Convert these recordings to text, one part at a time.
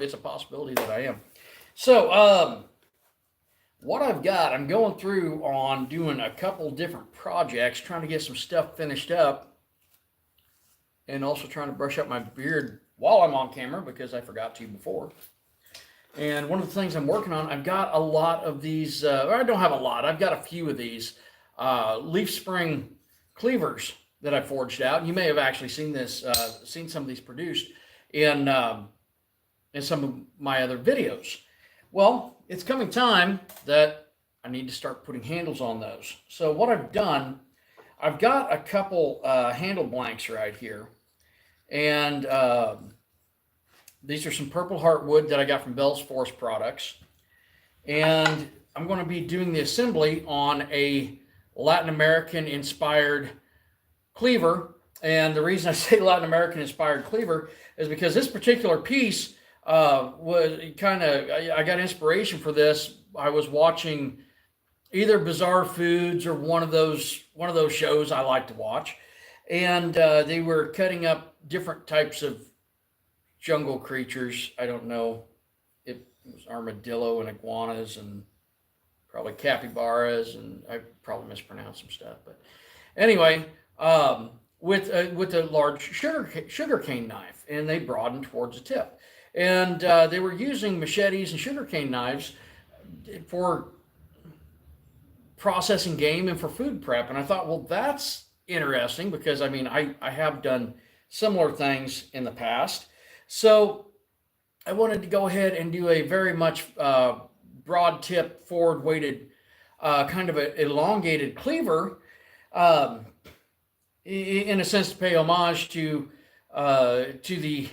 it's a possibility that I am. So, what I've got, I'm going through on doing a couple different projects, trying to get some stuff finished up, and also trying to brush up my beard while I'm on camera because I forgot to before. And one of the things I'm working on, I've got a lot of these, I don't have a lot, I've got a few of these leaf spring cleavers that I forged out. You may have actually seen this, seen some of these produced in some of my other videos. Well, it's coming time that I need to start putting handles on those. So what I've done, I've got a couple handle blanks right here. And these are some purple heartwood that I got from Bell's Forest Products. And I'm going to be doing the assembly on a Latin American inspired cleaver. And the reason I say Latin American inspired cleaver is because this particular piece was kind of, I got inspiration for this. I was watching either Bizarre Foods or one of those shows I like to watch. And they were cutting up different types of jungle creatures. I don't know. It was armadillo and iguanas and probably capybaras, and I probably mispronounced some stuff. But anyway, with a large sugarcane knife, and they broadened towards the tip. And they were using machetes and sugarcane knives for processing game and for food prep. And I thought, well, that's interesting because, I mean, I have done similar things in the past. So I wanted to go ahead and do a very much broad tip, forward weighted, kind of an elongated cleaver, in a sense to pay homage to the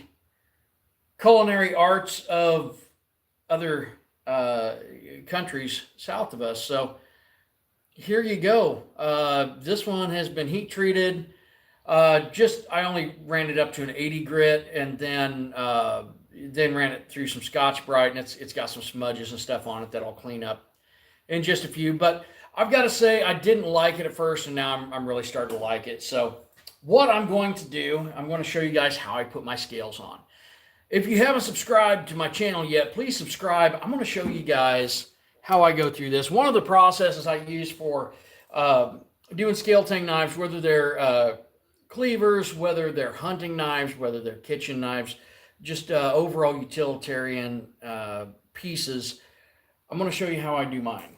culinary arts of other countries south of us. So here you go. This one has been heat treated. I only ran it up to an 80 grit, and then ran it through some Scotch-Brite, and it's got some smudges and stuff on it that I'll clean up in just a few. But I've got to say, I didn't like it at first, and now I'm really starting to like it. So what I'm going to do, I'm going to show you guys how I put my scales on. If you haven't subscribed to my channel yet, please subscribe. I'm going to show you guys how I go through this. One of the processes I use for doing scale tang knives, whether they're cleavers, whether they're hunting knives, whether they're kitchen knives, just overall utilitarian pieces, I'm going to show you how I do mine.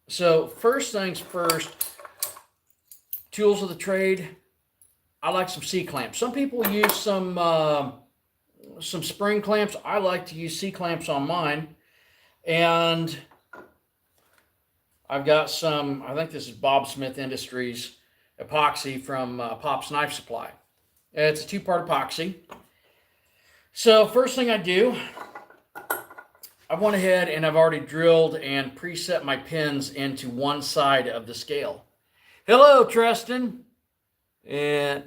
So first things first, tools of the trade. I like some C-clamps. Some people use some spring clamps. I like to use C-clamps on mine. And I've got some, I think this is Bob Smith Industries epoxy from Pop's Knife Supply. It's a two-part epoxy. So first thing I do, I went ahead and I've already drilled and preset my pins into one side of the scale. Hello, Tristan. And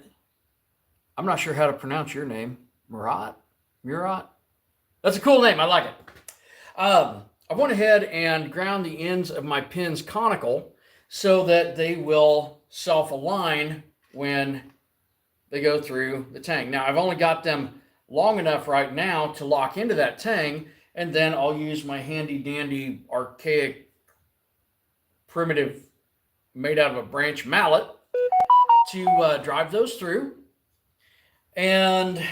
I'm not sure how to pronounce your name. Murat? That's a cool name. I like it. I went ahead and ground the ends of my pins conical so that they will self-align when they go through the tang. Now, I've only got them long enough right now to lock into that tang, and then I'll use my handy-dandy, archaic, primitive, made out of a branch mallet to drive those through. And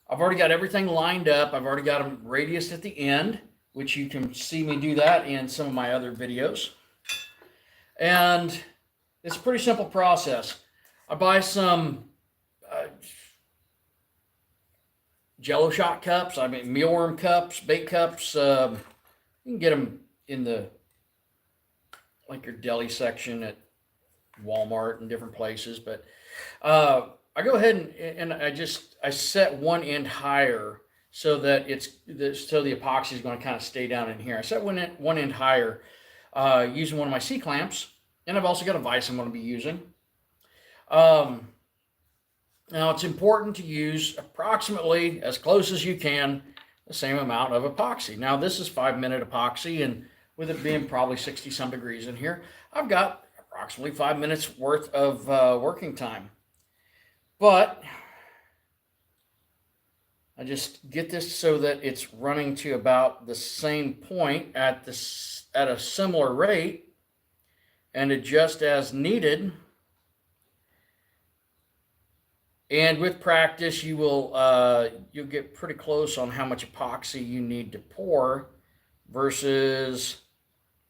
I've already got everything lined up. I've already got them radiused at the end, which you can see me do that in some of my other videos. And it's a pretty simple process. I buy some Jello shot cups, mealworm cups, bait cups. You can get them in your deli section at Walmart and different places. But I go ahead and I set one end higher so that so the epoxy is going to kind of stay down in here. I set one end higher using one of my C-clamps, and I've also got a vise I'm going to be using. Now it's important to use approximately, as close as you can, the same amount of epoxy. Now this is 5-minute epoxy, and with it being probably 60-some degrees in here, I've got approximately 5 minutes worth of working time. But I just get this so that it's running to about the same point at a similar rate, and adjust as needed. And with practice, you'll get pretty close on how much epoxy you need to pour versus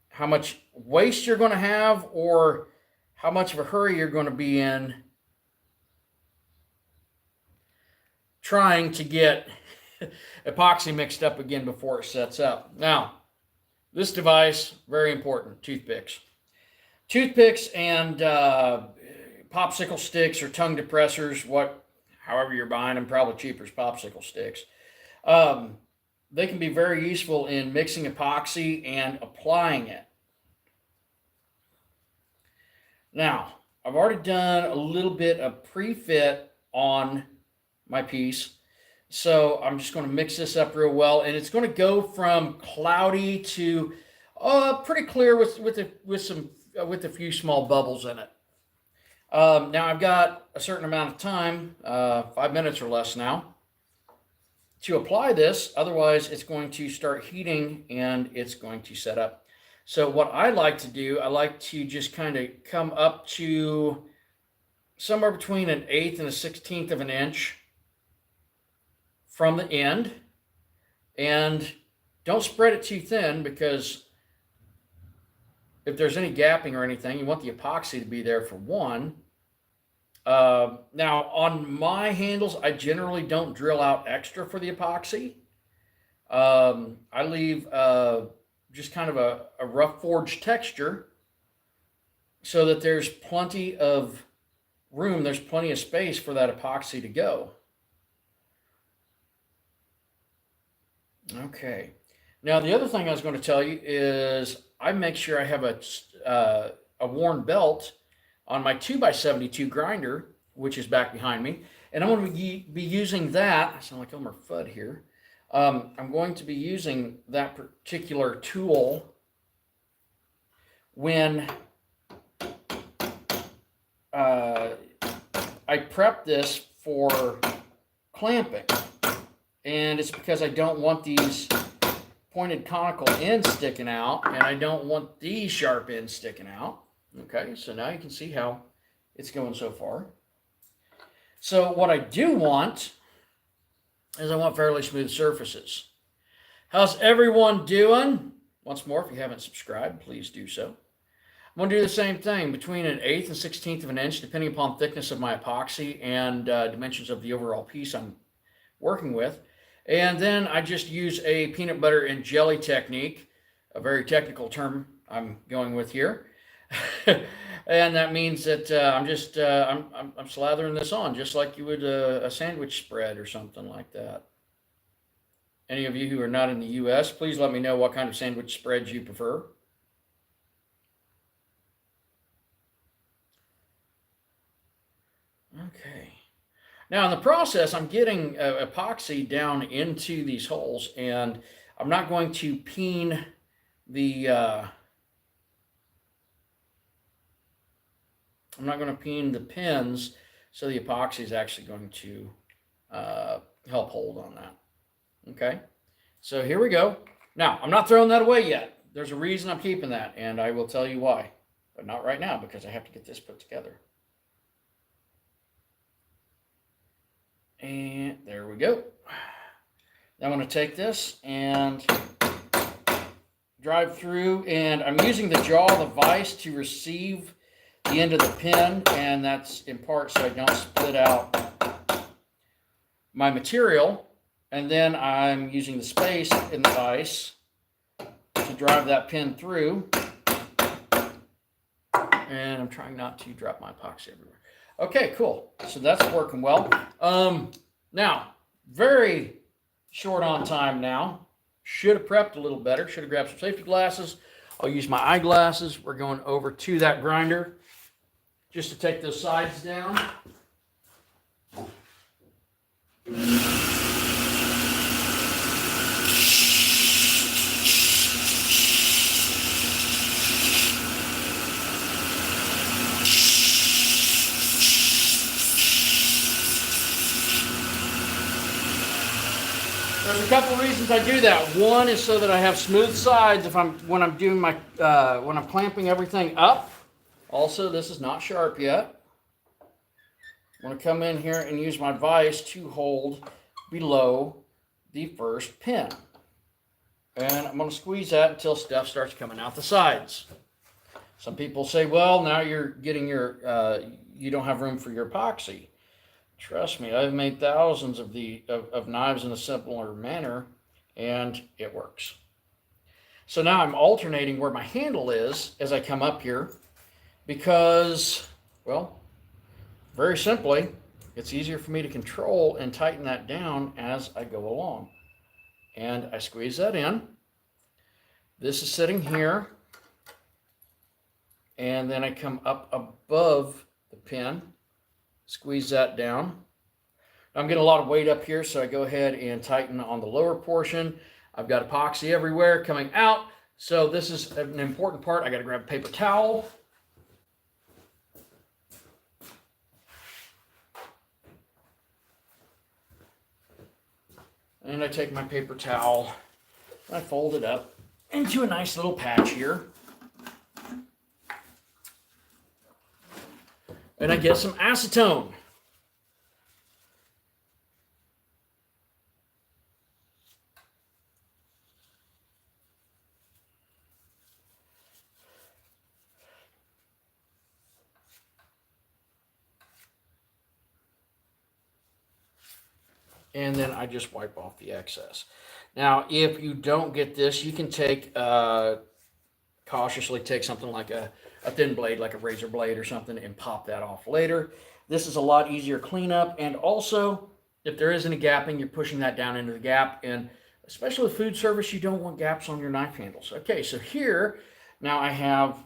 how much waste you're going to have, or how much of a hurry you're going to be in trying to get epoxy mixed up again before it sets up. Now, this device, very important, toothpicks. Toothpicks and popsicle sticks or tongue depressors, however you're buying them, probably cheaper as popsicle sticks. They can be very useful in mixing epoxy and applying it. Now, I've already done a little bit of pre-fit on my piece, so I'm just going to mix this up real well, and it's going to go from cloudy to pretty clear with a few small bubbles in it. Now I've got a certain amount of time, 5 minutes or less now, to apply this. Otherwise, it's going to start heating and it's going to set up. So what I like to do, I like to just kind of come up to somewhere between 1/8 and 1/16 of an inch from the end. And don't spread it too thin, because if there's any gapping or anything, you want the epoxy to be there for one. Now, on my handles, I generally don't drill out extra for the epoxy. I leave just kind of a rough forged texture so that there's plenty of room, there's plenty of space for that epoxy to go. Okay. Now, the other thing I was going to tell you is I make sure I have a worn belt on my 2x72 grinder, which is back behind me. And I'm going to be using that. I sound like Elmer Fudd here. I'm going to be using that particular tool when I prep this for clamping. And it's because I don't want these pointed conical ends sticking out, and I don't want these sharp ends sticking out. Okay, so now you can see how it's going so far. So what I do want is I want fairly smooth surfaces. How's everyone doing? Once more, if you haven't subscribed, please do so. I'm going to do the same thing, between 1/8 and 1/16 of an inch, depending upon thickness of my epoxy and dimensions of the overall piece I'm working with. And then I just use a peanut butter and jelly technique, a very technical term I'm going with here. And that means that I'm slathering this on just like you would a sandwich spread or something like that. Any of you who are not in the U.S., please let me know what kind of sandwich spreads you prefer. Okay. Now, in the process, I'm getting epoxy down into these holes, and I'm not going to peen the pins, so the epoxy is actually going to help hold on that. Okay, so here we go. Now, I'm not throwing that away yet. There's a reason I'm keeping that, and I will tell you why, but not right now, because I have to get this put together. And there we go. Now I'm going to take this and drive through, and I'm using the jaw of the vise to receive the end of the pin, and that's in part so I don't split out my material. And then I'm using the space in the vise to drive that pin through. And I'm trying not to drop my epoxy everywhere. Okay, cool. So that's working well. Now, very short on time now. Should have prepped a little better. Should have grabbed some safety glasses. I'll use my eyeglasses. We're going over to that grinder just to take those sides down. a couple of reasons I do that. One is so that I have smooth sides when I'm doing my when I'm clamping everything up. Also, this is not sharp yet. I'm going to come in here and use my vise to hold below the first pin. And I'm going to squeeze that until stuff starts coming out the sides. Some people say, well, now you're getting you don't have room for your epoxy. Trust me, I've made thousands of knives in a simpler manner, and it works. So now I'm alternating where my handle is as I come up here because, well, very simply, it's easier for me to control and tighten that down as I go along. And I squeeze that in. This is sitting here. And then I come up above the pin, squeeze that down. I'm getting a lot of weight up here, so I go ahead and tighten on the lower portion. I've got epoxy everywhere coming out. So this is an important part. I got to grab a paper towel. And I take my paper towel, and I fold it up into a nice little patch here. And I get some acetone. And then I just wipe off the excess. Now, if you don't get this, you can cautiously take something like a thin blade, like a razor blade or something, and pop that off later. This is a lot easier cleanup. And also, if there is any gapping, you're pushing that down into the gap. And especially with food service, you don't want gaps on your knife handles. Okay, so here, now I have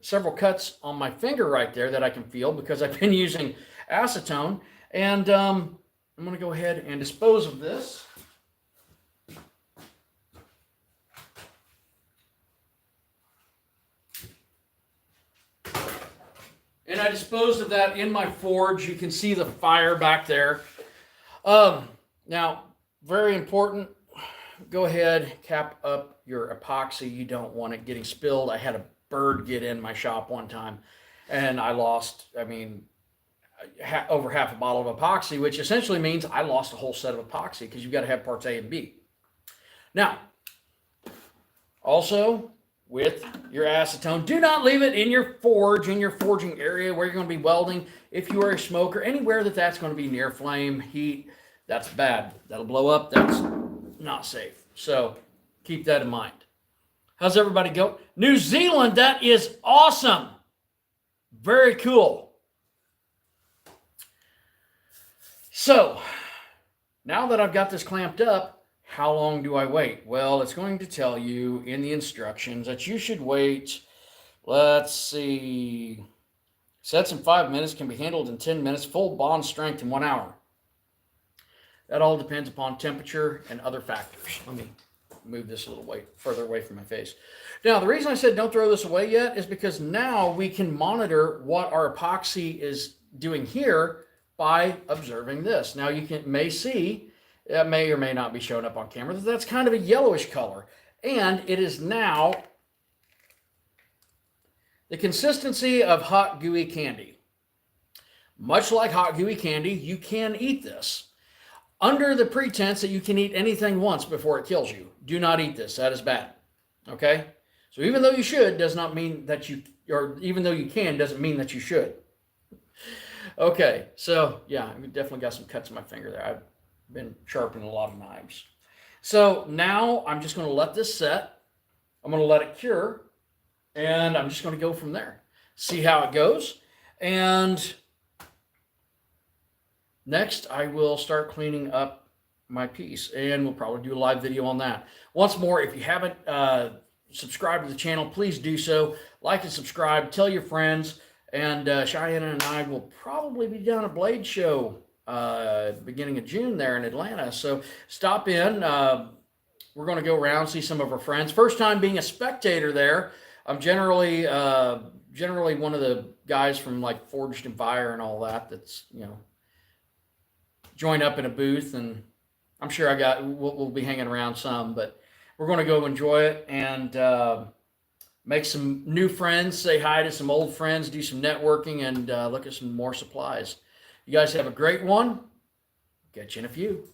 several cuts on my finger right there that I can feel because I've been using acetone. And I'm going to go ahead and dispose of this. And I disposed of that in my forge. You can see the fire back there. Now, very important, go ahead, cap up your epoxy. You don't want it getting spilled. I had a bird get in my shop one time, and I lost, over half a bottle of epoxy, which essentially means I lost a whole set of epoxy because you've got to have parts A and B. Now, also, with your acetone, do not leave it in your forge, in your forging area where you're going to be welding. If you are a smoker, anywhere that's going to be near flame, heat, that's bad. That'll blow up. That's not safe. So keep that in mind. How's everybody go? New Zealand, that is awesome. Very cool. So now that I've got this clamped up, how long do I wait? Well, it's going to tell you in the instructions that you should wait, let's see, sets in 5 minutes, can be handled in 10 minutes, full bond strength in 1 hour. That all depends upon temperature and other factors. Let me move this a little further away from my face. Now, the reason I said don't throw this away yet is because now we can monitor what our epoxy is doing here by observing this. Now, you may see, that may or may not be showing up on camera, that's kind of a yellowish color. And it is now the consistency of hot, gooey candy. Much like hot, gooey candy, you can eat this under the pretense that you can eat anything once before it kills you. Do not eat this. That is bad. Okay? So even though you should, does not mean that or even though you can, doesn't mean that you should. Okay, so yeah, I definitely got some cuts in my finger there. I've been sharpening a lot of knives. So now I'm just going to let this set. I'm going to let it cure, and I'm just going to go from there. See how it goes. And next, I will start cleaning up my piece, and we'll probably do a live video on that. Once more, if you haven't subscribed to the channel, please do so. Like and subscribe. Tell your friends. And Cheyenne and I will probably be down a blade show beginning of June there in Atlanta. So stop in. We're going to go around, see some of our friends. First time being a spectator there. I'm generally one of the guys from like Forged and Fire and all that. That's join up in a booth, and I'm sure we'll be hanging around some, but we're going to go enjoy it and make some new friends, say hi to some old friends, do some networking, and look at some more supplies. You guys have a great one. Catch you in a few.